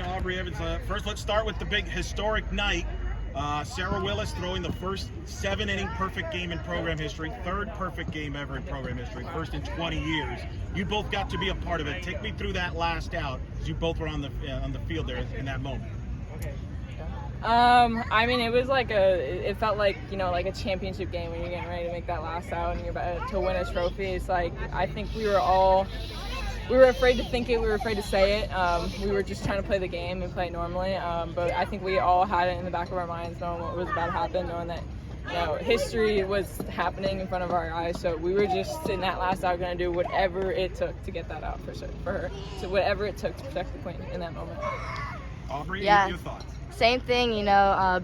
Aubrey Evans. First, let's start with the big historic night. Sarah Willis throwing the first 7-inning perfect game in program history, third perfect game ever in program history, first in 20 years. You both got to be a part of it. Take me through that last out, as you both were on the field there in that moment. I mean, it was it felt like, like a championship game when you're getting ready to make that last out and you're about to win a trophy. It's like, I think we were afraid to think it, we were afraid to say it. We were just trying to play the game and play it normally. But I think we all had it in the back of our minds, knowing what was about to happen, knowing that, history was happening in front of our eyes. So we were just in that last out going to do whatever it took to get that out for her. So whatever it took to protect the queen in that moment. Aubrey, Yeah. your thoughts? Same thing,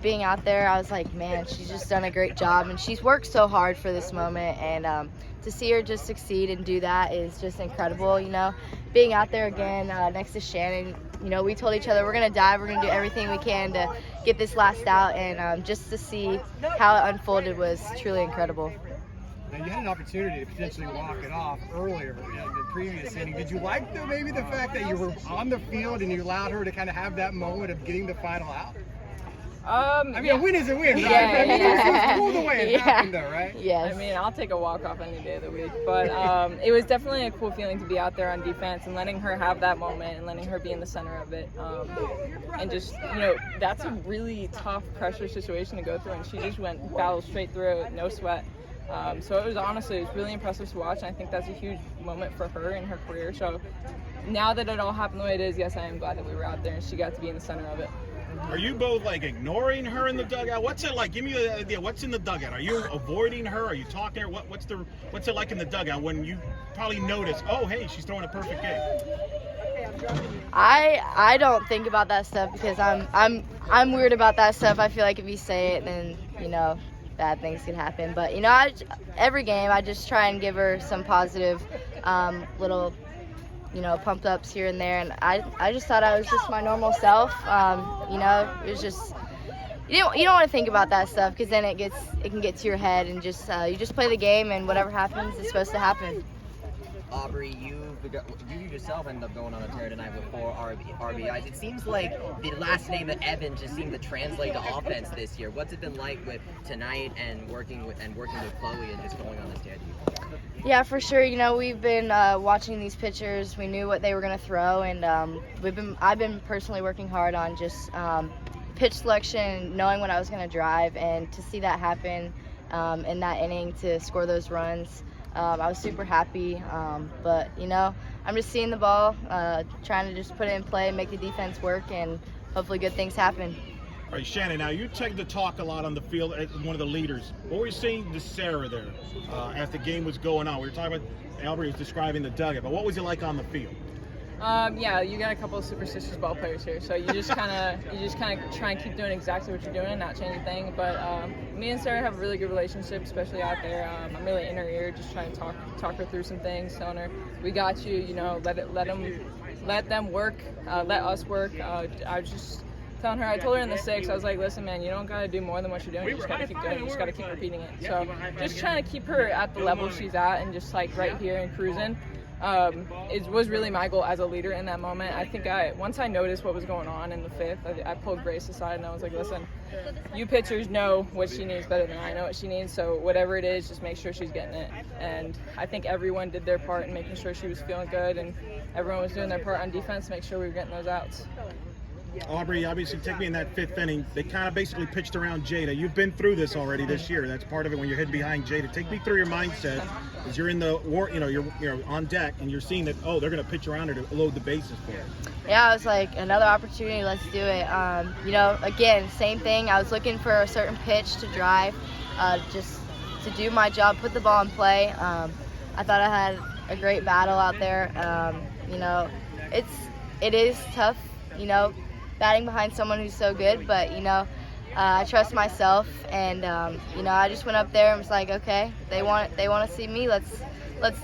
being out there, I was like, man, she's just done a great job, and she's worked so hard for this moment, and to see her just succeed and do that is just incredible. Being out there again next to Shannon, we told each other we're going to dive, we're going to do everything we can to get this last out, and just to see how it unfolded was truly incredible. Now, you had an opportunity to potentially walk it off earlier in the previous inning. Did you like maybe the fact that you were on the field and you allowed her to kind of have that moment of getting the final out? A win is a win, right? Yeah, It's cool the way it happened, though, right? Yes. I mean, I'll take a walk-off any day of the week. But it was definitely a cool feeling to be out there on defense and letting her have that moment and letting her be in the center of it. And just, that's a really tough pressure situation to go through. And she just battled straight through it, no sweat. So it was really impressive to watch, and I think that's a huge moment for her in her career. So now that it all happened the way it is, yes, I am glad that we were out there and she got to be in the center of it. Are you both ignoring her in the dugout? What's it like? Give me an idea. What's in the dugout? Are you avoiding her? Are you talking to her? What's it like in the dugout when you probably notice, oh, hey, she's throwing a perfect game? I don't think about that stuff because I'm weird about that stuff. I feel like if you say it, then bad things can happen. But every game I just try and give her some positive little pumped ups here and there, and I just thought I was just my normal self. It was just you don't want to think about that stuff because then it can get to your head, and just you just play the game, and whatever happens is supposed to happen. Aubrey, you yourself ended up going on a tear tonight with 4 RBIs. It seems like the last name of Evans just seemed to translate to offense this year. What's it been like with tonight and working with Chloe and just going on this tear? Yeah, for sure. We've been watching these pitchers. We knew what they were going to throw, and I've been personally working hard on just pitch selection, knowing what I was going to drive, and to see that happen in that inning to score those runs. I was super happy, but I'm just seeing the ball, trying to just put it in play, make the defense work, and hopefully good things happen. All right, Shannon, now you tend to talk a lot on the field as one of the leaders. What were you saying to Sarah there as the game was going on? We were talking about, Aubrey was describing the dugout, but what was it like on the field? Yeah, you got a couple of superstitious ball players here, so you just kind of try and keep doing exactly what you're doing and not change a thing. But me and Sarah have a really good relationship, especially out there. I'm really in her ear, just trying to talk her through some things, telling her we got you. Let them work, let us work. I was just telling her, I told her in the 6th, I was like, listen, man, you don't got to do more than what you're doing. You just got to keep doing it. You just got to keep repeating it. So just trying to keep her at the level she's at and just right here and cruising. It was really my goal as a leader in that moment. I think once I noticed what was going on in the 5th, I pulled Grace aside and I was like, listen, you pitchers know what she needs better than I know what she needs, so whatever it is, just make sure she's getting it. And I think everyone did their part in making sure she was feeling good, and everyone was doing their part on defense to make sure we were getting those outs. Aubrey, obviously, take me in that 5th inning. They kind of basically pitched around Jada. You've been through this already this year. That's part of it when you're hitting behind Jada. Take me through your mindset as you're in the war. You're on deck and you're seeing that they're going to pitch around her to load the bases for her. Yeah, I was like, another opportunity. Let's do it. Again, same thing. I was looking for a certain pitch to drive, just to do my job, put the ball in play. I thought I had a great battle out there. It is tough. Batting behind someone who's so good, but I trust myself, and I just went up there and was like, okay, they want to see me. Let's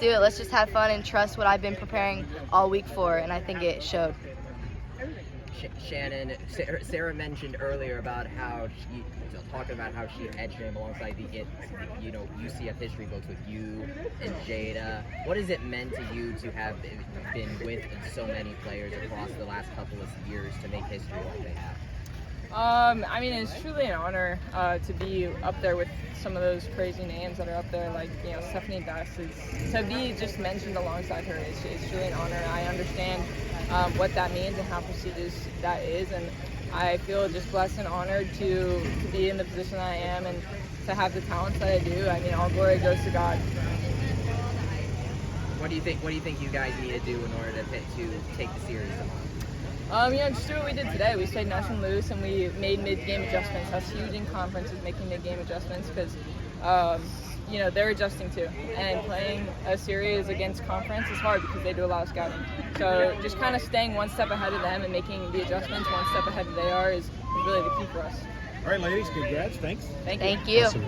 do it. Let's just have fun and trust what I've been preparing all week for, and I think it showed. Shannon, Sarah mentioned earlier about how talking about how she edged him alongside the UCF history books with you and Jada. What has it meant to you to have been with so many players across the last couple of years to make history like they have? I mean, it's truly an honor to be up there with some of those crazy names that are up there, like, you know, Stephanie Dust. To be just mentioned alongside her is truly an honor. I understand what that means and how prestigious that is, and I feel just blessed and honored to be in the position that I am and to have the talents that I do. I mean, all glory goes to God. What do you think you guys need to do in order to take the series on? You know, just do what we did today. We stayed nice and loose, and we made mid-game adjustments. That's huge in conference, is making mid-game adjustments, because you know, they're adjusting too. And playing a series against conference is hard because they do a lot of scouting. So just kind of staying one step ahead of them and making the adjustments one step ahead of they are is really the key for us. All right, ladies, congrats. Thanks. Thank you. Thank you. Awesome.